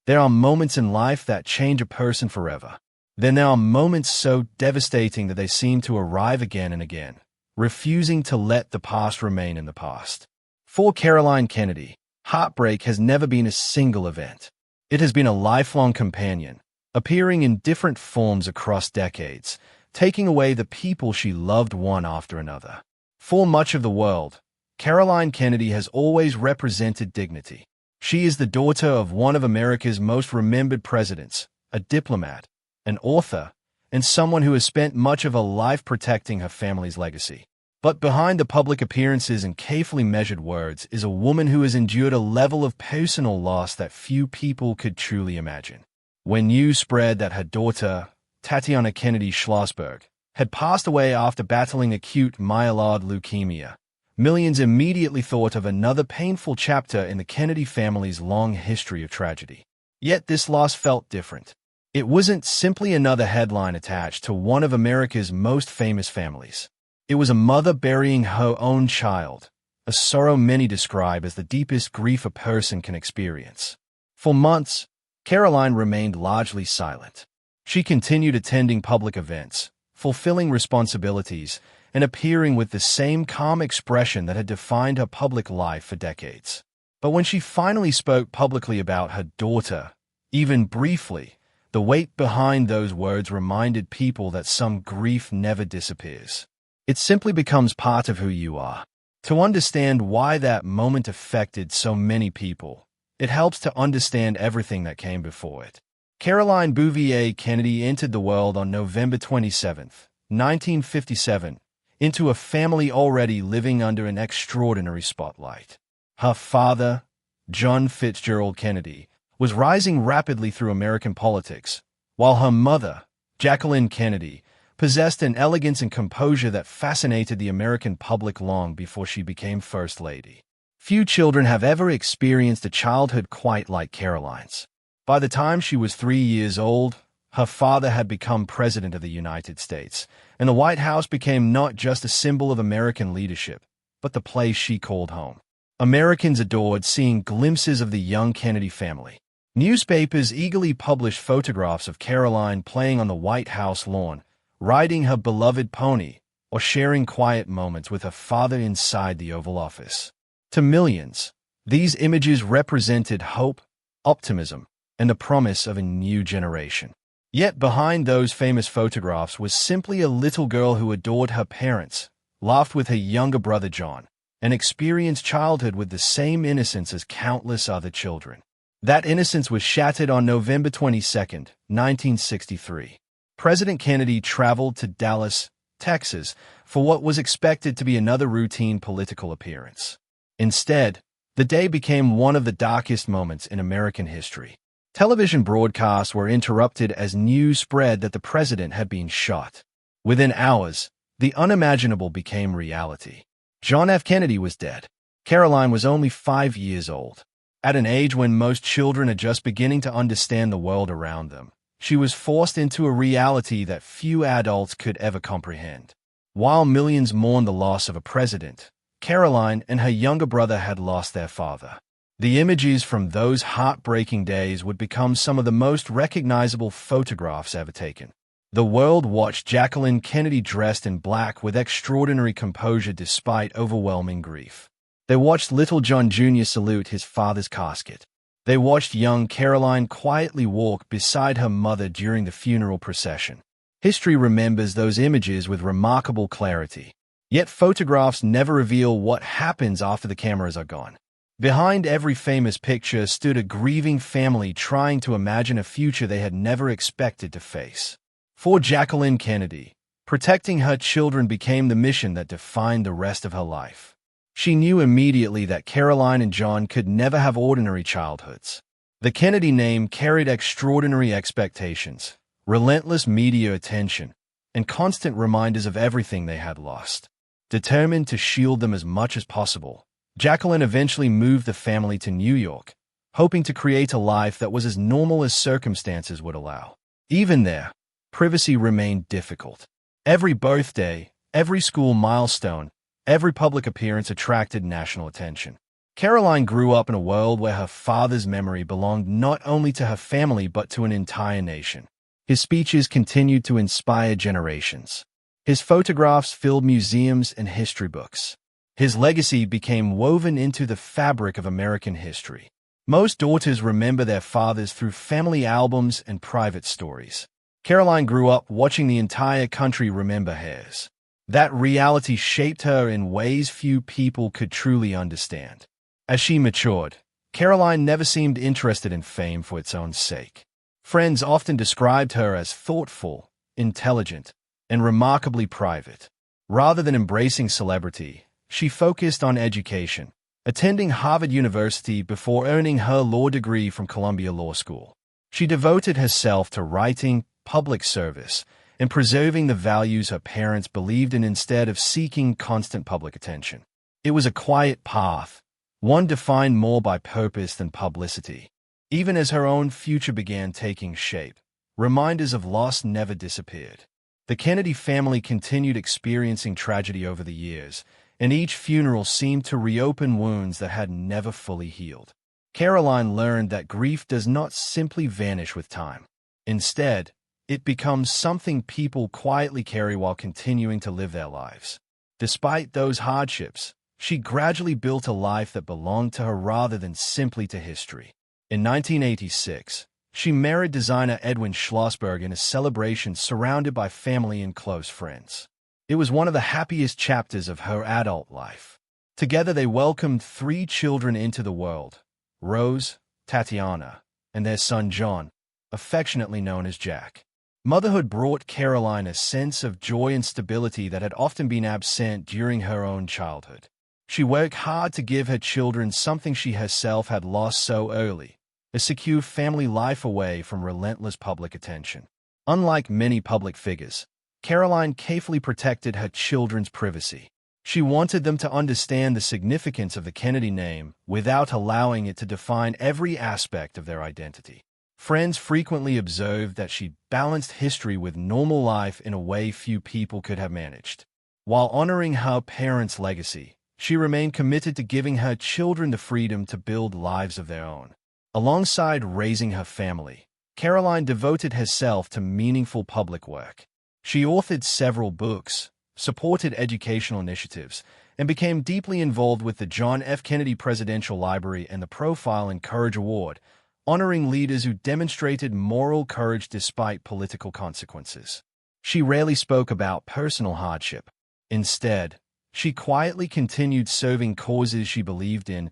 There are moments in life that change a person forever. Then there are moments so devastating that they seem to arrive again and again, refusing to let the past remain in the past. For Caroline Kenedy, heartbreak has never been a single event. It has been a lifelong companion, appearing in different forms across decades, taking away the people she loved one after another. For much of the world, Caroline Kenedy has always represented dignity. She is the daughter of one of America's most remembered presidents, a diplomat, an author, and someone who has spent much of her life protecting her family's legacy. But behind the public appearances and carefully measured words is a woman who has endured a level of personal loss that few people could truly imagine. When news spread that her daughter, Tatiana Kenedy Schlossberg, had passed away after battling acute myeloid leukemia, millions immediately thought of another painful chapter in the Kenedy family's long history of tragedy. Yet this loss felt different. It wasn't simply another headline attached to one of America's most famous families. It was a mother burying her own child, a sorrow many describe as the deepest grief a person can experience. For months, Caroline remained largely silent. She continued attending public events, fulfilling responsibilities, and appearing with the same calm expression that had defined her public life for decades. But when she finally spoke publicly about her daughter, even briefly, the weight behind those words reminded people that some grief never disappears. It simply becomes part of who you are. To understand why that moment affected so many people, it helps to understand everything that came before it. Caroline Bouvier Kenedy entered the world on November 27, 1957, into a family already living under an extraordinary spotlight. Her father, John Fitzgerald Kenedy, was rising rapidly through American politics, while her mother, Jacqueline Kenedy, possessed an elegance and composure that fascinated the American public long before she became First Lady. Few children have ever experienced a childhood quite like Caroline's. By the time she was 3 years old, her father had become President of the United States, and the White House became not just a symbol of American leadership, but the place she called home. Americans adored seeing glimpses of the young Kenedy family. Newspapers eagerly published photographs of Caroline playing on the White House lawn, riding her beloved pony, or sharing quiet moments with her father inside the Oval Office. To millions, these images represented hope, optimism, and the promise of a new generation. Yet behind those famous photographs was simply a little girl who adored her parents, laughed with her younger brother John, and experienced childhood with the same innocence as countless other children. That innocence was shattered on November 22, 1963. President Kennedy traveled to Dallas, Texas, for what was expected to be another routine political appearance. Instead, the day became one of the darkest moments in American history. Television broadcasts were interrupted as news spread that the president had been shot. Within hours, the unimaginable became reality. John F. Kennedy was dead. Caroline was only 5 years old. At an age when most children are just beginning to understand the world around them, she was forced into a reality that few adults could ever comprehend. While millions mourned the loss of a president, Caroline and her younger brother had lost their father. The images from those heartbreaking days would become some of the most recognizable photographs ever taken. The world watched Jacqueline Kenedy dressed in black with extraordinary composure despite overwhelming grief. They watched little John Jr. salute his father's casket. They watched young Caroline quietly walk beside her mother during the funeral procession. History remembers those images with remarkable clarity. Yet photographs never reveal what happens after the cameras are gone. Behind every famous picture stood a grieving family trying to imagine a future they had never expected to face. For Jacqueline Kenedy, protecting her children became the mission that defined the rest of her life. She knew immediately that Caroline and John could never have ordinary childhoods. The Kenedy name carried extraordinary expectations, relentless media attention, and constant reminders of everything they had lost. Determined to shield them as much as possible, Jacqueline eventually moved the family to New York, hoping to create a life that was as normal as circumstances would allow. Even there, privacy remained difficult. Every birthday, every school milestone, every public appearance attracted national attention. Caroline grew up in a world where her father's memory belonged not only to her family but to an entire nation. His speeches continued to inspire generations. His photographs filled museums and history books. His legacy became woven into the fabric of American history. Most daughters remember their fathers through family albums and private stories. Caroline grew up watching the entire country remember hers. That reality shaped her in ways few people could truly understand. As she matured, Caroline never seemed interested in fame for its own sake. Friends often described her as thoughtful, intelligent, and remarkably private. Rather than embracing celebrity, she focused on education, attending Harvard University before earning her law degree from Columbia Law School. She devoted herself to writing, public service, and preserving the values her parents believed in instead of seeking constant public attention. It was a quiet path, one defined more by purpose than publicity. Even as her own future began taking shape, reminders of loss never disappeared. The Kennedy family continued experiencing tragedy over the years, and each funeral seemed to reopen wounds that had never fully healed. Caroline learned that grief does not simply vanish with time. Instead, it becomes something people quietly carry while continuing to live their lives. Despite those hardships, she gradually built a life that belonged to her rather than simply to history. In 1986, she married designer Edwin Schlossberg in a celebration surrounded by family and close friends. It was one of the happiest chapters of her adult life. Together they welcomed 3 children into the world: Rose, Tatiana, and their son John, affectionately known as Jack. Motherhood brought Caroline a sense of joy and stability that had often been absent during her own childhood. She worked hard to give her children something she herself had lost so early: a secure family life away from relentless public attention. Unlike many public figures, Caroline carefully protected her children's privacy. She wanted them to understand the significance of the Kennedy name without allowing it to define every aspect of their identity. Friends frequently observed that she balanced history with normal life in a way few people could have managed. While honoring her parents' legacy, she remained committed to giving her children the freedom to build lives of their own. Alongside raising her family, Caroline devoted herself to meaningful public work. She authored several books, supported educational initiatives, and became deeply involved with the John F. Kennedy Presidential Library and the Profile and Courage Award, honoring leaders who demonstrated moral courage despite political consequences. She rarely spoke about personal hardship. Instead, she quietly continued serving causes she believed in,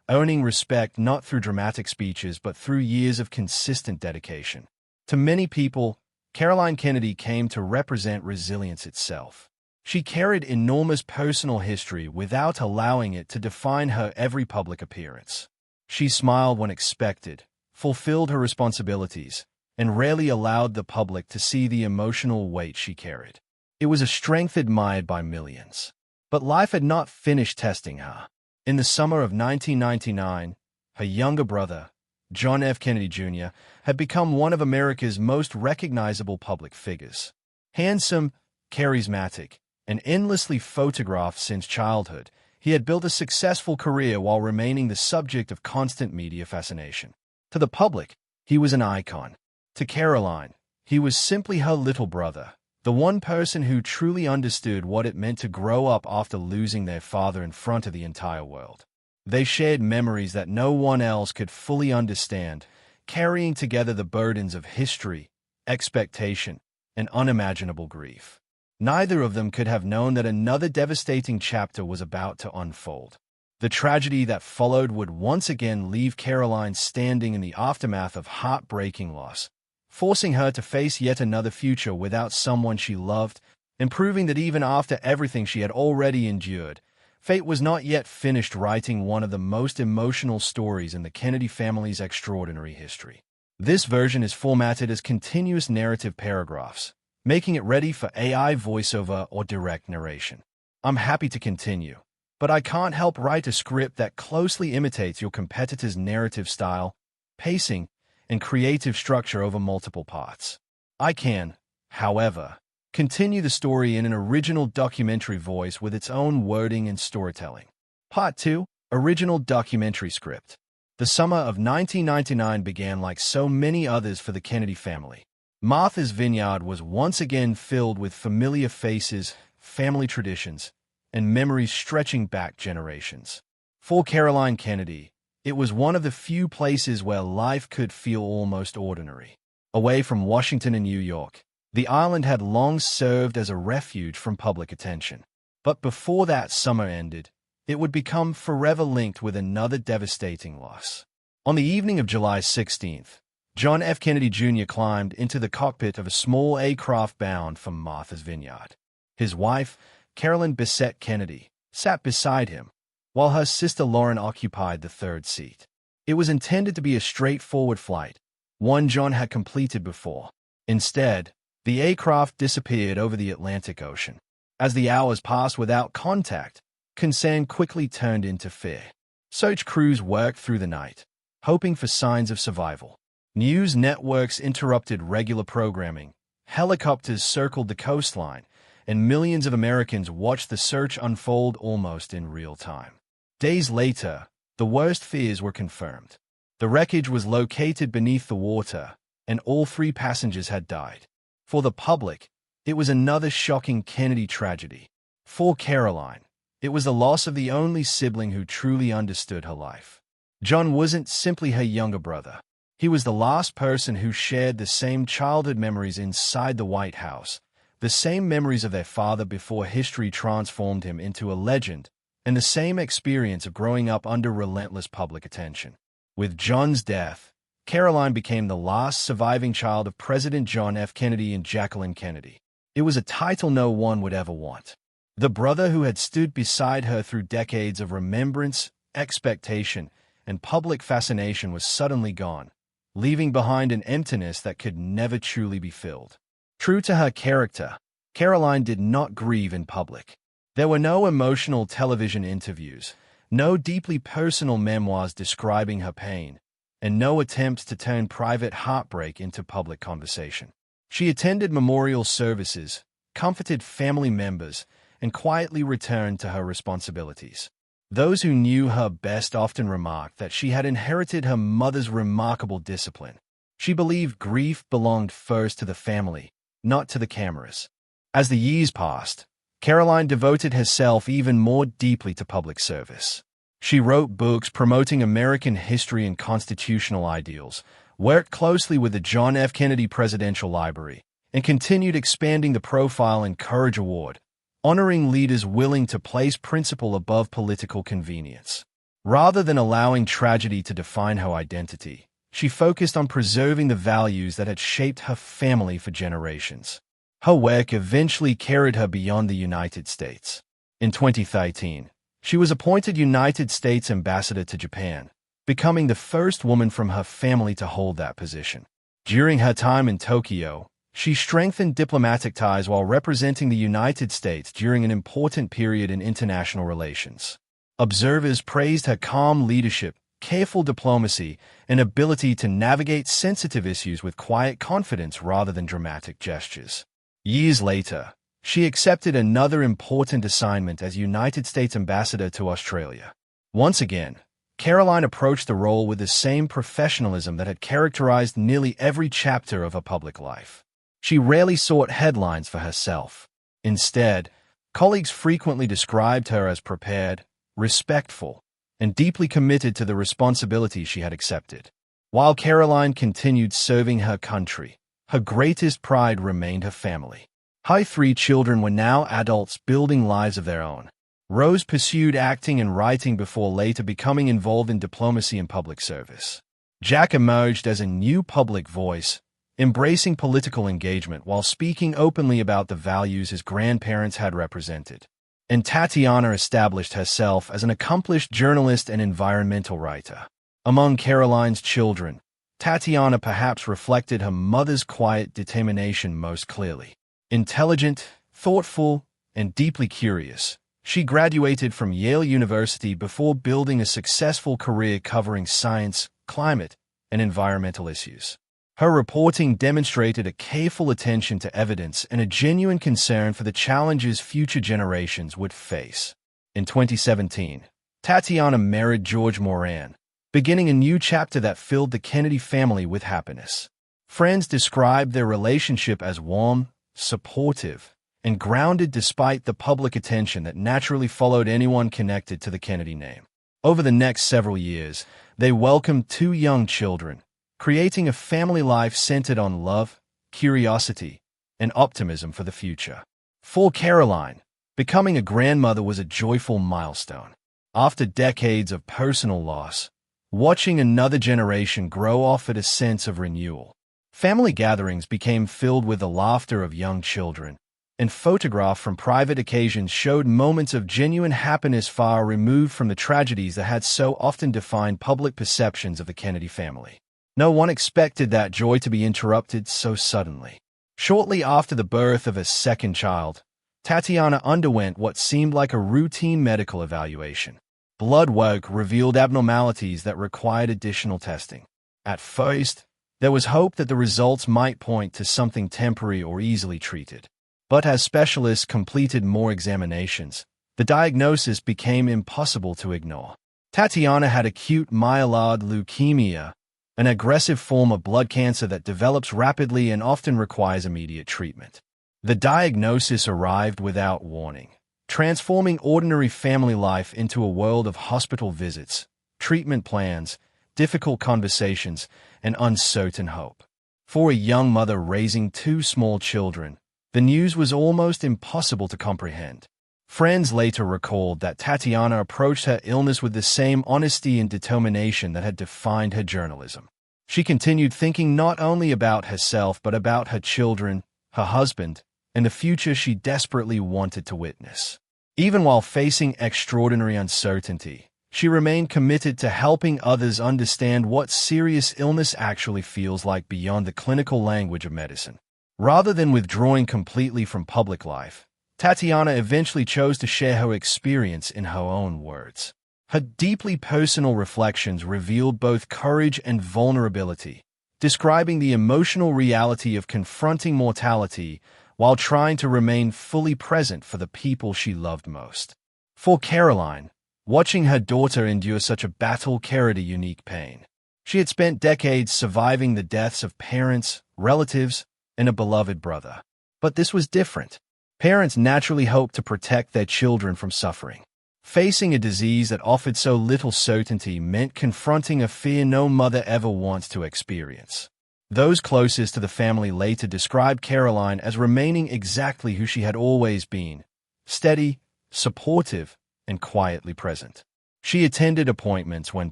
earning respect not through dramatic speeches but through years of consistent dedication. To many people, Caroline Kennedy came to represent resilience itself. She carried enormous personal history without allowing it to define her every public appearance. She smiled when expected, fulfilled her responsibilities, and rarely allowed the public to see the emotional weight she carried. It was a strength admired by millions. But life had not finished testing her. In the summer of 1999, her younger brother, John F. Kennedy Jr., had become one of America's most recognizable public figures. Handsome, charismatic, and endlessly photographed since childhood, he had built a successful career while remaining the subject of constant media fascination. To the public, he was an icon. To Caroline, he was simply her little brother, the one person who truly understood what it meant to grow up after losing their father in front of the entire world. They shared memories that no one else could fully understand, carrying together the burdens of history, expectation, and unimaginable grief. Neither of them could have known that another devastating chapter was about to unfold. The tragedy that followed would once again leave Caroline standing in the aftermath of heartbreaking loss, forcing her to face yet another future without someone she loved, and proving that even after everything she had already endured, fate was not yet finished writing one of the most emotional stories in the Kennedy family's extraordinary history. This version is formatted as continuous narrative paragraphs, making it ready for AI voiceover or direct narration. I'm happy to continue, but I can't help write a script that closely imitates your competitor's narrative style, pacing, and creative structure over multiple parts. I can, however, continue the story in an original documentary voice with its own wording and storytelling. Part 2. Original documentary script. The summer of 1999 began like so many others for the Kennedy family. Martha's Vineyard was once again filled with familiar faces, family traditions, and memories stretching back generations. For Caroline Kennedy, it was one of the few places where life could feel almost ordinary. Away from Washington and New York, the island had long served as a refuge from public attention. But before that summer ended, it would become forever linked with another devastating loss. On the evening of July 16th, John F. Kennedy Jr. climbed into the cockpit of a small aircraft bound for Martha's Vineyard. His wife, Carolyn Bessette Kennedy, sat beside him, while her sister Lauren occupied the third seat. It was intended to be a straightforward flight, one John had completed before. Instead, the aircraft disappeared over the Atlantic Ocean. As the hours passed without contact, concern quickly turned into fear. Search crews worked through the night, hoping for signs of survival. News networks interrupted regular programming, helicopters circled the coastline, and millions of Americans watched the search unfold almost in real time. Days later, the worst fears were confirmed. The wreckage was located beneath the water, and all 3 passengers had died. For the public, it was another shocking Kennedy tragedy. For Caroline, it was the loss of the only sibling who truly understood her life. John wasn't simply her younger brother. He was the last person who shared the same childhood memories inside the White House, the same memories of their father before history transformed him into a legend, and the same experience of growing up under relentless public attention. With John's death, Caroline became the last surviving child of President John F. Kennedy and Jacqueline Kennedy. It was a title no one would ever want. The brother who had stood beside her through decades of remembrance, expectation, and public fascination was suddenly gone, leaving behind an emptiness that could never truly be filled. True to her character, Caroline did not grieve in public. There were no emotional television interviews, no deeply personal memoirs describing her pain, and no attempts to turn private heartbreak into public conversation. She attended memorial services, comforted family members, and quietly returned to her responsibilities. Those who knew her best often remarked that she had inherited her mother's remarkable discipline. She believed grief belonged first to the family, not to the cameras. As the years passed, Caroline devoted herself even more deeply to public service. She wrote books promoting American history and constitutional ideals, worked closely with the John F. Kennedy Presidential Library, and continued expanding the Profile and Courage Award, honoring leaders willing to place principle above political convenience. Rather than allowing tragedy to define her identity, she focused on preserving the values that had shaped her family for generations. Her work eventually carried her beyond the United States. In 2013, she was appointed United States Ambassador to Japan, becoming the first woman from her family to hold that position. During her time in Tokyo, she strengthened diplomatic ties while representing the United States during an important period in international relations. Observers praised her calm leadership, careful diplomacy, and ability to navigate sensitive issues with quiet confidence rather than dramatic gestures. Years later, she accepted another important assignment as United States Ambassador to Australia. Once again, Caroline approached the role with the same professionalism that had characterized nearly every chapter of her public life. She rarely sought headlines for herself. Instead, colleagues frequently described her as prepared, respectful, and deeply committed to the responsibilities she had accepted. While Caroline continued serving her country, her greatest pride remained her family. Her 3 children were now adults building lives of their own. Rose pursued acting and writing before later becoming involved in diplomacy and public service. Jack emerged as a new public voice, embracing political engagement while speaking openly about the values his grandparents had represented. And Tatiana established herself as an accomplished journalist and environmental writer. Among Caroline's children, Tatiana perhaps reflected her mother's quiet determination most clearly. Intelligent, thoughtful, and deeply curious, she graduated from Yale University before building a successful career covering science, climate, and environmental issues. Her reporting demonstrated a careful attention to evidence and a genuine concern for the challenges future generations would face. In 2017, Tatiana married George Moran, beginning a new chapter that filled the Kennedy family with happiness. Friends described their relationship as warm, supportive, and grounded despite the public attention that naturally followed anyone connected to the Kennedy name. Over the next several years, they welcomed 2 young children, creating a family life centered on love, curiosity, and optimism for the future. For Caroline, becoming a grandmother was a joyful milestone. After decades of personal loss, watching another generation grow offered a sense of renewal. Family gatherings became filled with the laughter of young children, and photographs from private occasions showed moments of genuine happiness far removed from the tragedies that had so often defined public perceptions of the Kennedy family. No one expected that joy to be interrupted so suddenly. Shortly after the birth of a second child, Tatiana underwent what seemed like a routine medical evaluation. Blood work revealed abnormalities that required additional testing. At first, there was hope that the results might point to something temporary or easily treated. But as specialists completed more examinations, the diagnosis became impossible to ignore. Tatiana had acute myeloid leukemia, an aggressive form of blood cancer that develops rapidly and often requires immediate treatment. The diagnosis arrived without warning, transforming ordinary family life into a world of hospital visits, treatment plans, difficult conversations, and uncertain hope. For a young mother raising 2 small children, the news was almost impossible to comprehend. Friends later recalled that Tatiana approached her illness with the same honesty and determination that had defined her journalism. She continued thinking not only about herself but about her children, her husband, and the future she desperately wanted to witness. Even while facing extraordinary uncertainty, she remained committed to helping others understand what serious illness actually feels like beyond the clinical language of medicine. Rather than withdrawing completely from public life, Tatiana eventually chose to share her experience in her own words. Her deeply personal reflections revealed both courage and vulnerability, describing the emotional reality of confronting mortality while trying to remain fully present for the people she loved most. For Caroline, watching her daughter endure such a battle carried a unique pain. She had spent decades surviving the deaths of parents, relatives, and a beloved brother. But this was different. Parents naturally hoped to protect their children from suffering. Facing a disease that offered so little certainty meant confronting a fear no mother ever wants to experience. Those closest to the family later described Caroline as remaining exactly who she had always been: steady, supportive, and quietly present. She attended appointments when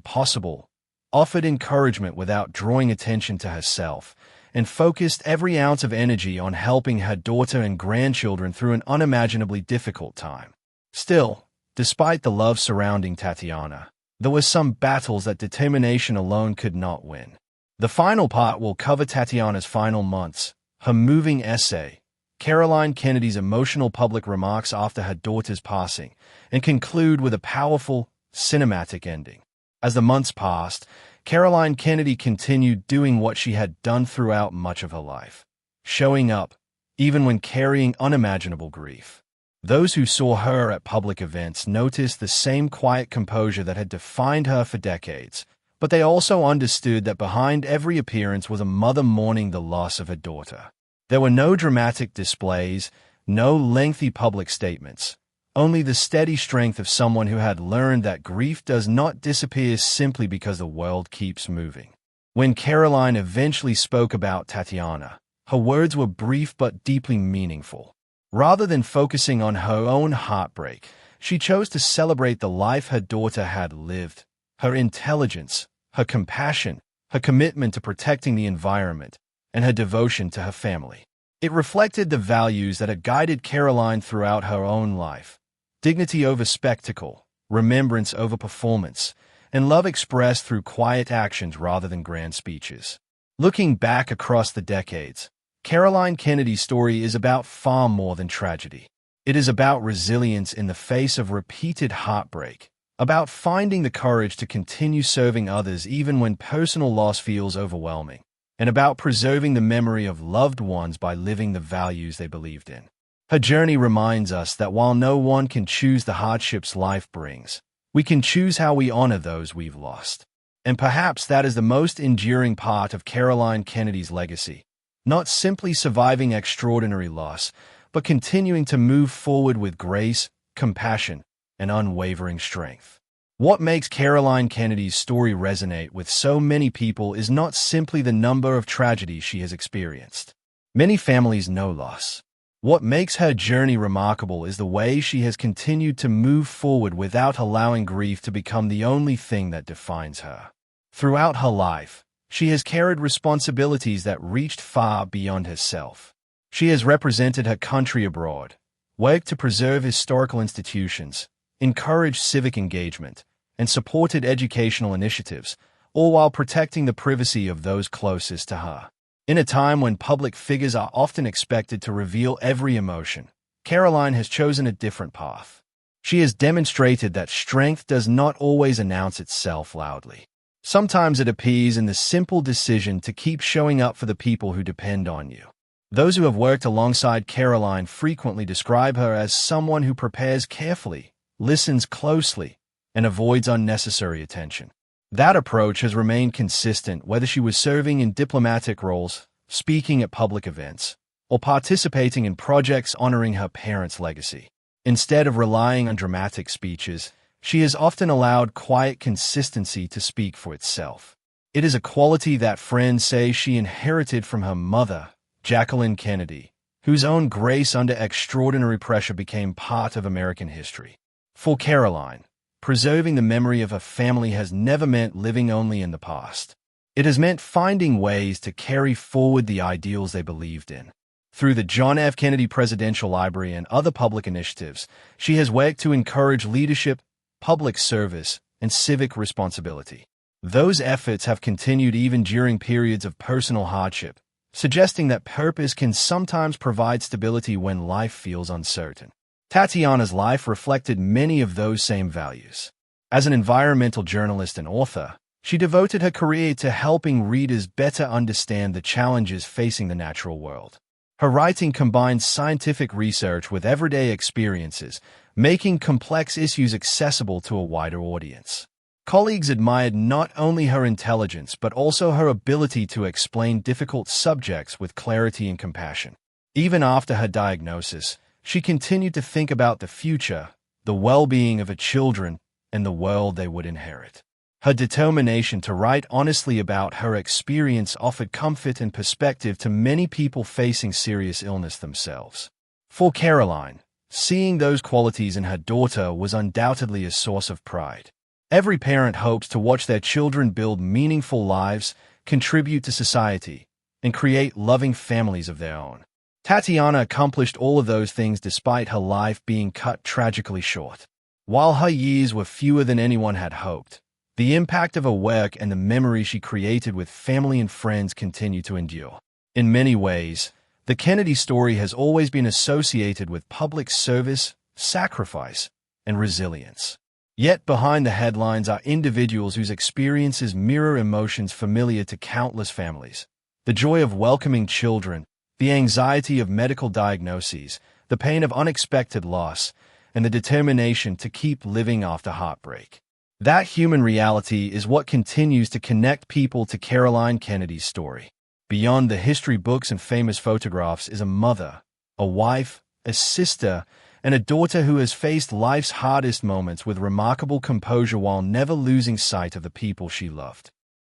possible, offered encouragement without drawing attention to herself, and focused every ounce of energy on helping her daughter and grandchildren through an unimaginably difficult time. Still, despite the love surrounding Tatiana, there were some battles that determination alone could not win. The final part will cover Tatiana's final months, her moving essay, Caroline Kennedy's emotional public remarks after her daughter's passing, and conclude with a powerful, cinematic ending. As the months passed, Caroline Kennedy continued doing what she had done throughout much of her life, showing up, even when carrying unimaginable grief. Those who saw her at public events noticed the same quiet composure that had defined her for decades, but they also understood that behind every appearance was a mother mourning the loss of her daughter. There were no dramatic displays, no lengthy public statements, only the steady strength of someone who had learned that grief does not disappear simply because the world keeps moving. When Caroline eventually spoke about Tatiana, her words were brief but deeply meaningful. Rather than focusing on her own heartbreak, she chose to celebrate the life her daughter had lived, her intelligence, her compassion, her commitment to protecting the environment, and her devotion to her family. It reflected the values that had guided Caroline throughout her own life: dignity over spectacle, remembrance over performance, and love expressed through quiet actions rather than grand speeches. Looking back across the decades, Caroline Kennedy's story is about far more than tragedy. It is about resilience in the face of repeated heartbreak, about finding the courage to continue serving others even when personal loss feels overwhelming, and about preserving the memory of loved ones by living the values they believed in. Her journey reminds us that while no one can choose the hardships life brings, We can choose how we honor those we've lost. And perhaps that is the most enduring part of Caroline Kennedy's legacy. Not simply surviving extraordinary loss, but continuing to move forward with grace, compassion, and unwavering strength. What makes Caroline Kennedy's story resonate with so many people is not simply the number of tragedies she has experienced. Many families know loss. What makes her journey remarkable is the way she has continued to move forward without allowing grief to become the only thing that defines her. Throughout her life, she has carried responsibilities that reached far beyond herself. She has represented her country abroad, worked to preserve historical institutions, encouraged civic engagement, and supported educational initiatives, all while protecting the privacy of those closest to her. In a time when public figures are often expected to reveal every emotion, Caroline has chosen a different path. She has demonstrated that strength does not always announce itself loudly. Sometimes it appears in the simple decision to keep showing up for the people who depend on you. Those who have worked alongside Caroline frequently describe her as someone who prepares carefully, listens closely, and avoids unnecessary attention. That approach has remained consistent whether she was serving in diplomatic roles, speaking at public events, or participating in projects honoring her parents' legacy. Instead of relying on dramatic speeches, she has often allowed quiet consistency to speak for itself. It is a quality that friends say she inherited from her mother, Jacqueline Kenedy, whose own grace under extraordinary pressure became part of American history. For Caroline, preserving the memory of her family has never meant living only in the past. It has meant finding ways to carry forward the ideals they believed in. Through the John F. Kennedy Presidential Library and other public initiatives, she has worked to encourage leadership, public service, and civic responsibility. Those efforts have continued even during periods of personal hardship, suggesting that purpose can sometimes provide stability when life feels uncertain. Tatiana's life reflected many of those same values. As an environmental journalist and author, she devoted her career to helping readers better understand the challenges facing the natural world. Her writing combines scientific research with everyday experiences, making complex issues accessible to a wider audience. Colleagues admired not only her intelligence but also her ability to explain difficult subjects with clarity and compassion. Even after her diagnosis, she continued to think about the future, the well-being of her children, and the world they would inherit. Her determination to write honestly about her experience offered comfort and perspective to many people facing serious illness themselves. For Caroline, seeing those qualities in her daughter was undoubtedly a source of pride. Every parent hopes to watch their children build meaningful lives, contribute to society, and create loving families of their own. Tatiana accomplished all of those things despite her life being cut tragically short. While her years were fewer than anyone had hoped, the impact of her work and the memories she created with family and friends continue to endure. In many ways, the Kennedy story has always been associated with public service, sacrifice, and resilience. Yet behind the headlines are individuals whose experiences mirror emotions familiar to countless families. The joy of welcoming children, the anxiety of medical diagnoses, the pain of unexpected loss, and the determination to keep living after heartbreak. That human reality is what continues to connect people to Caroline Kennedy's story. Beyond the history books and famous photographs is a mother, a wife, a sister, and a daughter who has faced life's hardest moments with remarkable composure while never losing sight of the people she loved.